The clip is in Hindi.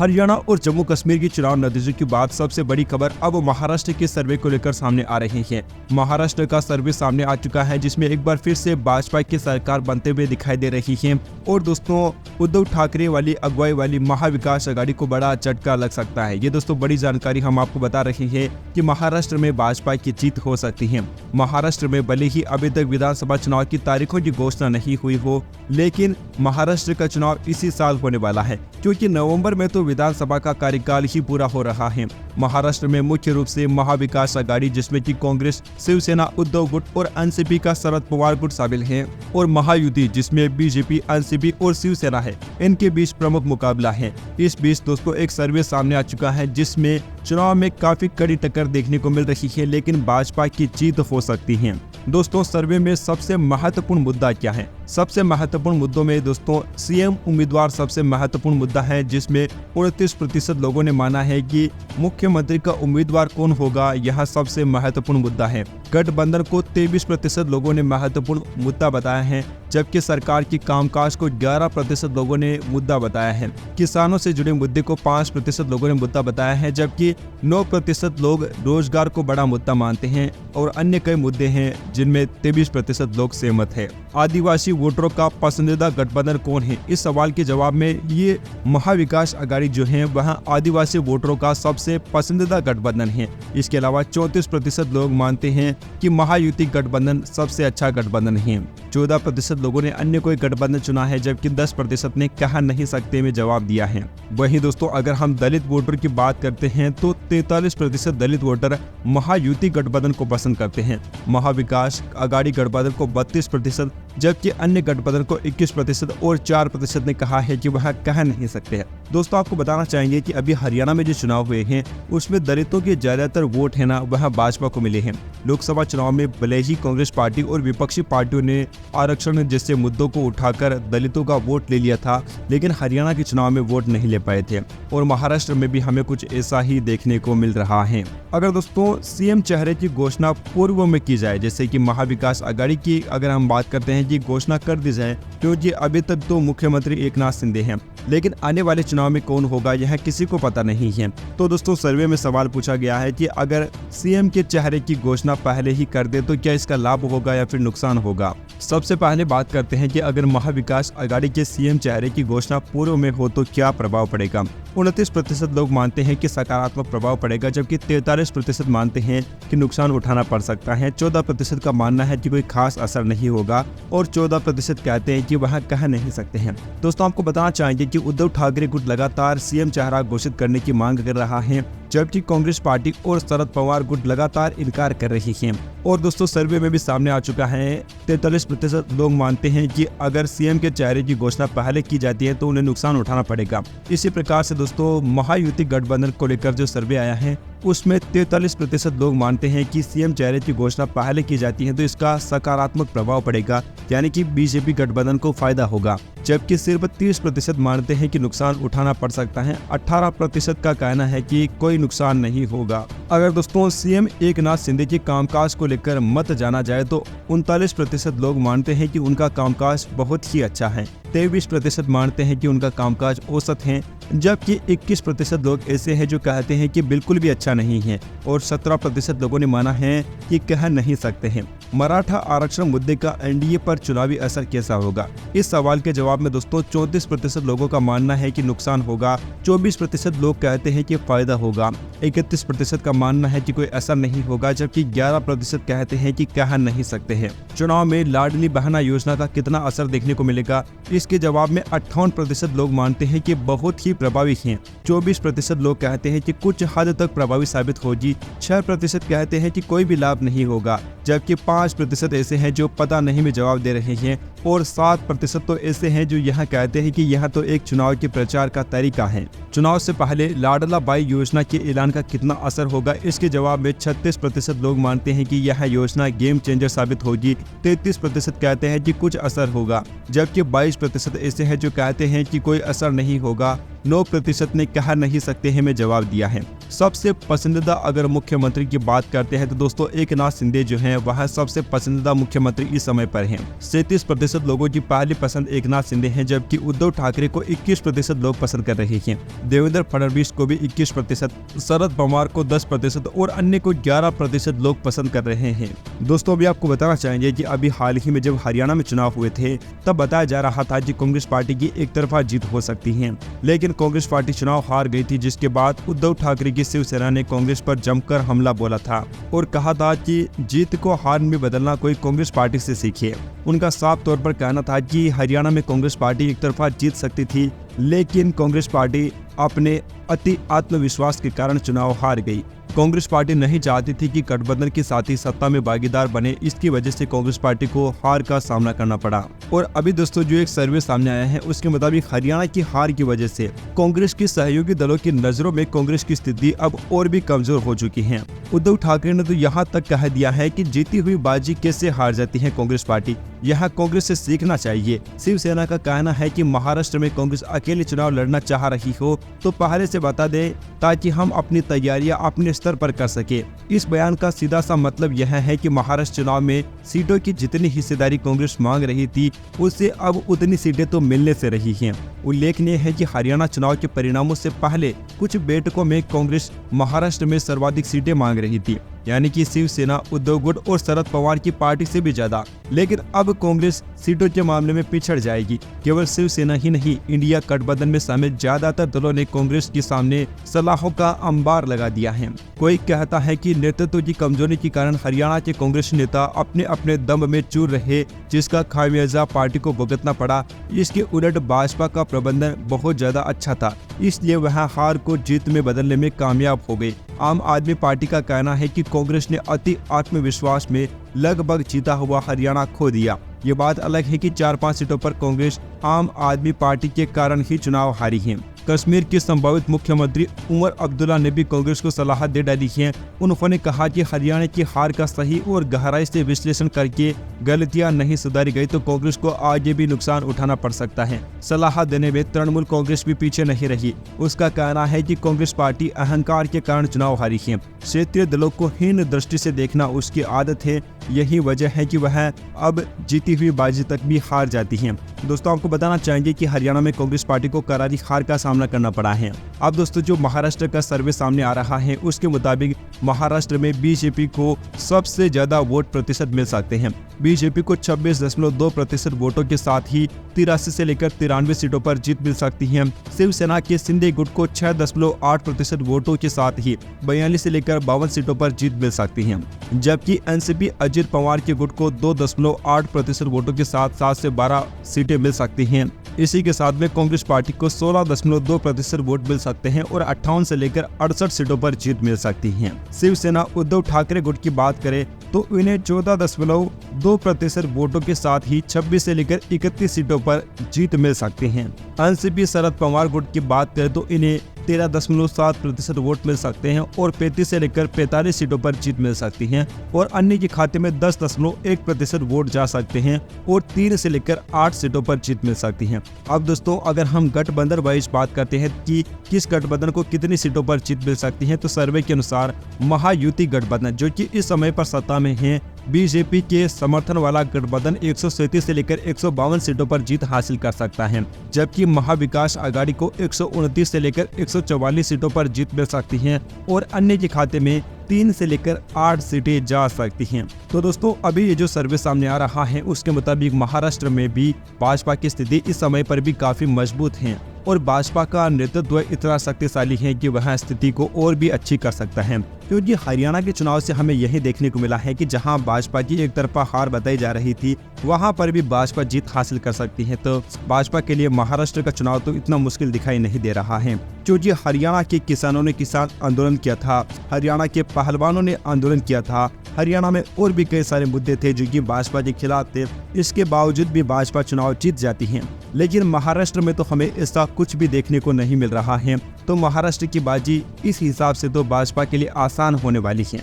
हरियाणा और जम्मू कश्मीर के चुनाव नतीजों के बाद सबसे बड़ी खबर अब महाराष्ट्र के सर्वे को लेकर सामने आ रही है। महाराष्ट्र का सर्वे सामने आ चुका है, जिसमें एक बार फिर से भाजपा की सरकार बनते हुए दिखाई दे रही है। और दोस्तों, उद्धव ठाकरे वाली अगुवाई वाली महाविकास आघाड़ी को बड़ा झटका लग सकता है। ये दोस्तों बड़ी जानकारी हम आपको बता रहे हैं कि महाराष्ट्र में भाजपा की जीत हो सकती है। महाराष्ट्र में भले ही अभी तक विधानसभा चुनाव की तारीखों की घोषणा नहीं हुई हो, लेकिन महाराष्ट्र का चुनाव इसी साल होने वाला है, क्योंकि नवंबर में तो विधानसभा का कार्यकाल ही पूरा हो रहा है। महाराष्ट्र में मुख्य रूप से महाविकास आघाड़ी, जिसमें कि कांग्रेस, शिवसेना, उद्धव गुट और एनसीपी का शरद पवार गुट शामिल है, और महायुति जिसमें बीजेपी, एनसीपी और शिवसेना है, इनके बीच प्रमुख मुकाबला है। इस बीच दोस्तों एक सर्वे सामने आ चुका है, जिसमें चुनाव में काफी कड़ी टक्कर देखने को मिल रही है, लेकिन भाजपा की जीत हो सकती है। दोस्तों, सर्वे में सबसे महत्वपूर्ण मुद्दा क्या है? सबसे महत्वपूर्ण मुद्दों में दोस्तों सीएम उम्मीदवार सबसे महत्वपूर्ण मुद्दा है, जिसमें 29% लोगों ने माना है कि मुख्यमंत्री का उम्मीदवार कौन होगा, यह सबसे महत्वपूर्ण मुद्दा है। गठबंधन को 23% लोगों ने महत्वपूर्ण मुद्दा बताया है, जबकि सरकार की कामकाज को 11% लोगों ने मुद्दा बताया है। किसानों से जुड़े मुद्दे को 5% लोगों ने मुद्दा बताया है, जबकि 9% लोग रोजगार को बड़ा मुद्दा मानते हैं, और अन्य कई मुद्दे हैं जिनमें 23% लोग सहमत है। आदिवासी वोटरों का पसंदीदा गठबंधन कौन है? इस सवाल के जवाब में ये महाविकास आघाड़ी जो है वह आदिवासी वोटरों का सबसे पसंदीदा गठबंधन है। इसके अलावा 34% लोग मानते हैं कि महायुति गठबंधन सबसे अच्छा गठबंधन है। 14% लोगों ने अन्य कोई गठबंधन चुना है, जबकि 10% ने कह नहीं सकते में जवाब दिया है। वहीं दोस्तों अगर हम दलित वोटर की बात करते हैं तो 43% दलित वोटर महायुति गठबंधन को पसंद करते हैं। महाविकास आघाड़ी गठबंधन को 32%, जबकि अन्य गठबंधन को 21% और 4% ने कहा है कि वह कह नहीं सकते हैं। दोस्तों आपको बताना चाहेंगे कि अभी हरियाणा में जो चुनाव हुए हैं उसमें दलितों के ज्यादातर वोट है ना वह भाजपा को मिले हैं। लोकसभा चुनाव में भले ही कांग्रेस पार्टी और विपक्षी पार्टियों ने आरक्षण जैसे मुद्दों को उठाकर दलितों का वोट ले लिया था, लेकिन हरियाणा के चुनाव में वोट नहीं ले पाए थे, और महाराष्ट्र में भी हमें कुछ ऐसा ही देखने को मिल रहा है। अगर दोस्तों सीएम चेहरे की घोषणा पूर्व में की जाए, जैसे कि महाविकास आघाड़ी की अगर हम बात करते हैं कि घोषणा कर दी जाए, क्योंकि अभी तक तो मुख्यमंत्री एकनाथ शिंदे हैं, लेकिन आने वाले चुनाव में कौन होगा यह किसी को पता नहीं है। तो दोस्तों सर्वे में सवाल पूछा गया है कि अगर सीएम के चेहरे की घोषणा पहले ही कर दे तो क्या इसका लाभ होगा या फिर नुकसान होगा? सबसे पहले बात करते हैं कि अगर महाविकास आघाड़ी के सीएम चेहरे की घोषणा पूर्व में हो तो क्या प्रभाव पड़ेगा। 29% लोग मानते हैं कि सकारात्मक प्रभाव पड़ेगा, जबकि 43% मानते हैं कि नुकसान उठाना पड़ सकता है। 14% का मानना है कि कोई खास असर नहीं होगा, और 14% कहते हैं कि वह कह नहीं सकते हैं। दोस्तों आपको बताना चाहेंगे कि उद्धव ठाकरे गुट लगातार सीएम चेहरा घोषित करने की मांग कर रहा है, जबकि कांग्रेस पार्टी और शरद पवार गुट लगातार इनकार कर रही है। और दोस्तों सर्वे में भी सामने आ चुका है, 43% लोग मानते हैं कि अगर सीएम के चेहरे की घोषणा पहले की जाती है तो उन्हें नुकसान उठाना पड़ेगा। इसी प्रकार से दोस्तों महायुति गठबंधन को लेकर जो सर्वे आया है उसमें 43% लोग मानते हैं कि सीएम चेहरे की घोषणा पहले की जाती है तो इसका सकारात्मक प्रभाव पड़ेगा, यानी कि बीजेपी गठबंधन को फायदा होगा, जबकि सिर्फ 30% मानते हैं कि नुकसान उठाना पड़ सकता है। 18% का कहना है कि कोई नुकसान नहीं होगा। अगर दोस्तों सीएम एकनाथ शिंदे के कामकाज को लेकर मत जाना जाए तो 39% लोग मानते हैं कि उनका कामकाज बहुत ही अच्छा है। 23% मानते हैं कि उनका कामकाज औसत है, जबकि 21% लोग ऐसे हैं जो कहते हैं कि बिल्कुल भी अच्छा नहीं है, और 17% लोगों ने माना है कि कह नहीं सकते हैं। मराठा आरक्षण मुद्दे का एनडीए पर चुनावी असर कैसा होगा? इस सवाल के जवाब में दोस्तों 34% लोगों का मानना है कि नुकसान होगा, 24% लोग कहते हैं कि फायदा होगा, 31% का मानना है कि कोई असर नहीं होगा, जबकि 11% कहते हैं कि कह नहीं सकते हैं। चुनाव में लाडली बहना योजना का कितना असर देखने को मिलेगा? इसके जवाब में 58% लोग मानते हैं कि बहुत ही प्रभावी है, 24% लोग कहते हैं कि कुछ हद तक प्रभावी साबित होगी, 6% कहते हैं कि कोई भी लाभ नहीं होगा, जबकि 5% ऐसे हैं जो पता नहीं में जवाब दे रहे हैं, और 7% तो ऐसे हैं जो यह कहते हैं कि यह तो एक चुनाव के प्रचार का तरीका है। चुनाव से पहले लाडला बाई योजना के ऐलान का कितना असर होगा? इसके जवाब में 36% लोग मानते हैं कि यह योजना गेम चेंजर साबित होगी, 33% कहते हैं कि कुछ असर होगा, जबकि 22% ऐसे हैं जो कहते हैं कि कोई असर नहीं होगा, 9% ने कह नहीं सकते हैं में जवाब दिया है। सबसे पसंदीदा अगर मुख्यमंत्री की बात करते हैं तो दोस्तों एकनाथ शिंदे जो हैं वह सबसे पसंदीदा मुख्यमंत्री इस समय पर हैं। 37% लोगों की पहली पसंद एकनाथ शिंदे हैं, जबकि उद्धव ठाकरे को 21% लोग पसंद कर रहे हैं। देवेंद्र फडणवीस को भी 21%, शरद पवार को 10% और अन्य को 11% लोग पसंद कर रहे हैं। दोस्तों अभी आपको बताना चाहेंगे कि अभी हाल ही में जब हरियाणा में चुनाव हुए थे तब बताया जा रहा था कि कांग्रेस पार्टी की एक तरफा जीत हो सकती है, लेकिन कांग्रेस पार्टी चुनाव हार गई थी, जिसके बाद उद्धव ठाकरे की शिवसेना ने कांग्रेस पर जमकर हमला बोला था और कहा था कि जीत को हार में बदलना कोई कांग्रेस पार्टी से सीखे। उनका साफ तौर पर कहना था कि हरियाणा में कांग्रेस पार्टी एक तरफा जीत सकती थी, लेकिन कांग्रेस पार्टी अपने अति आत्मविश्वास के कारण चुनाव हार गई। कांग्रेस पार्टी नहीं चाहती थी कि गठबंधन के साथी सत्ता में भागीदार बने, इसकी वजह से कांग्रेस पार्टी को हार का सामना करना पड़ा। और अभी दोस्तों जो एक सर्वे सामने आया है उसके मुताबिक हरियाणा की हार की वजह से कांग्रेस के सहयोगी दलों की नजरों में कांग्रेस की स्थिति अब और भी कमजोर हो चुकी है। उद्धव ठाकरे ने तो यहाँ तक कह दिया है कि जीती हुई बाजी कैसे हार जाती है कांग्रेस पार्टी, यहाँ कांग्रेस से सीखना चाहिए। शिवसेना का कहना है कि महाराष्ट्र में कांग्रेस अकेले चुनाव लड़ना चाह रही हो तो पहले से बता दे ताकि हम अपनी तैयारियां अपने स्तर पर कर सके। इस बयान का सीधा सा मतलब यह है कि महाराष्ट्र चुनाव में सीटों की जितनी हिस्सेदारी कांग्रेस मांग रही थी उससे अब उतनी सीटें तो मिलने से रही हैं। उल्लेखनीय है कि हरियाणा चुनाव के परिणामों से पहले कुछ बैठकों में कांग्रेस महाराष्ट्र में सर्वाधिक सीटें मांग रही थी, यानी कि शिवसेना, उद्धव गुट और शरद पवार की पार्टी से भी ज्यादा। लेकिन अब कांग्रेस सीटों के मामले में पिछड़ जाएगी। केवल शिवसेना ही नहीं, इंडिया गठबंधन में शामिल ज्यादातर दलों ने कांग्रेस के सामने सलाहों का अंबार लगा दिया है। कोई कहता है कि नेतृत्व की कमजोरी के कारण हरियाणा के कांग्रेस नेता अपने अपने दम में चूर रहे, जिसका खामियाजा पार्टी को भुगतना पड़ा। इसके उलट भाजपा का प्रबंधन बहुत ज्यादा अच्छा था, इसलिए वह हार को जीत में बदलने में कामयाब हो गई। आम आदमी पार्टी का कहना है कि कांग्रेस ने अति आत्मविश्वास में लगभग जीता हुआ हरियाणा खो दिया। ये बात अलग है कि 4-5 सीटों पर कांग्रेस आम आदमी पार्टी के कारण ही चुनाव हारी है। कश्मीर के संभावित मुख्यमंत्री उमर अब्दुल्ला ने भी कांग्रेस को सलाह दे डाली है। उन्होंने कहा कि हरियाणा की हार का सही और गहराई से विश्लेषण करके गलतियां नहीं सुधारी गई तो कांग्रेस को आगे भी नुकसान उठाना पड़ सकता है। सलाह देने में तृणमूल कांग्रेस भी पीछे नहीं रही। उसका कहना है कि कांग्रेस पार्टी अहंकार के कारण चुनाव हारी है। क्षेत्रीय दलों को हीन दृष्टि से देखना उसकी आदत है, यही वजह है कि वह अब जीती हुई बाजी तक भी हार जाती है। दोस्तों आपको बताना चाहेंगे कि हरियाणा में कांग्रेस पार्टी को करारी हार का सामना करना पड़ा है। अब दोस्तों जो महाराष्ट्र का सर्वे सामने आ रहा है उसके मुताबिक महाराष्ट्र में बीजेपी को सबसे ज्यादा वोट प्रतिशत मिल सकते हैं। बीजेपी को 26.2% वोटों के साथ ही 83 से लेकर 93 सीटों पर जीत मिल सकती है। शिवसेना के शिंदे गुट को 6.8% वोटों के साथ ही 42 से लेकर 52 सीटों पर जीत मिल सकती है, जबकि एनसीपी अजित पवार के गुट को 2.8% वोटों के साथ 7 से 12 सीटें मिल सकती हैं। इसी के साथ में कांग्रेस पार्टी को 16.2% वोट मिल सकते हैं और 58 से लेकर 68 सीटों पर जीत मिल सकती है। शिवसेना उद्धव ठाकरे गुट की बात करें तो इन्हें 14.2% वोटों के साथ ही 26 से लेकर 31 सीटों पर जीत मिल सकती है। एनसीपी शरद पवार गुट की बात करें तो इन्हें 13.7% वोट मिल सकते हैं और 35 से लेकर 45 सीटों पर जीत मिल सकती है और अन्य के खाते में 10.1% वोट जा सकते हैं और 3 से लेकर 8 सीटों पर जीत मिल सकती है। अब दोस्तों अगर हम गठबंधन वाइज बात करते हैं कि किस गठबंधन को कितनी सीटों पर जीत मिल सकती है तो सर्वे के अनुसार महायुति गठबंधन जो कि इस समय पर सत्ता में है, बीजेपी के समर्थन वाला गठबंधन 137 से लेकर 152 सीटों पर जीत हासिल कर सकता है, जबकि महाविकास आघाड़ी को 129 से लेकर 144 सीटों पर जीत मिल सकती है और अन्य के खाते में 3 से लेकर 8 सीटें जा सकती हैं। तो दोस्तों अभी ये जो सर्वे सामने आ रहा है उसके मुताबिक महाराष्ट्र में भी भाजपा की स्थिति इस समय पर भी काफी मजबूत है और भाजपा का नेतृत्व इतना शक्तिशाली है कि वह स्थिति को और भी अच्छी कर सकता है, क्योंकि हरियाणा के चुनाव से हमें यही देखने को मिला है कि जहां भाजपा की एक तरफा हार बताई जा रही थी वहां पर भी भाजपा जीत हासिल कर सकती है। तो भाजपा के लिए महाराष्ट्र का चुनाव तो इतना मुश्किल दिखाई नहीं दे रहा है, क्योंकि हरियाणा के किसानों ने किसान आंदोलन किया था, हरियाणा के पहलवानों ने आंदोलन किया था, हरियाणा में और भी कई सारे मुद्दे थे जो कि भाजपा के खिलाफ थे। इसके बावजूद भी भाजपा चुनाव जीत जाती है, लेकिन महाराष्ट्र में तो हमें ऐसा कुछ भी देखने को नहीं मिल रहा है। तो महाराष्ट्र की बाजी इस हिसाब से तो भाजपा के लिए आसान होने वाली है।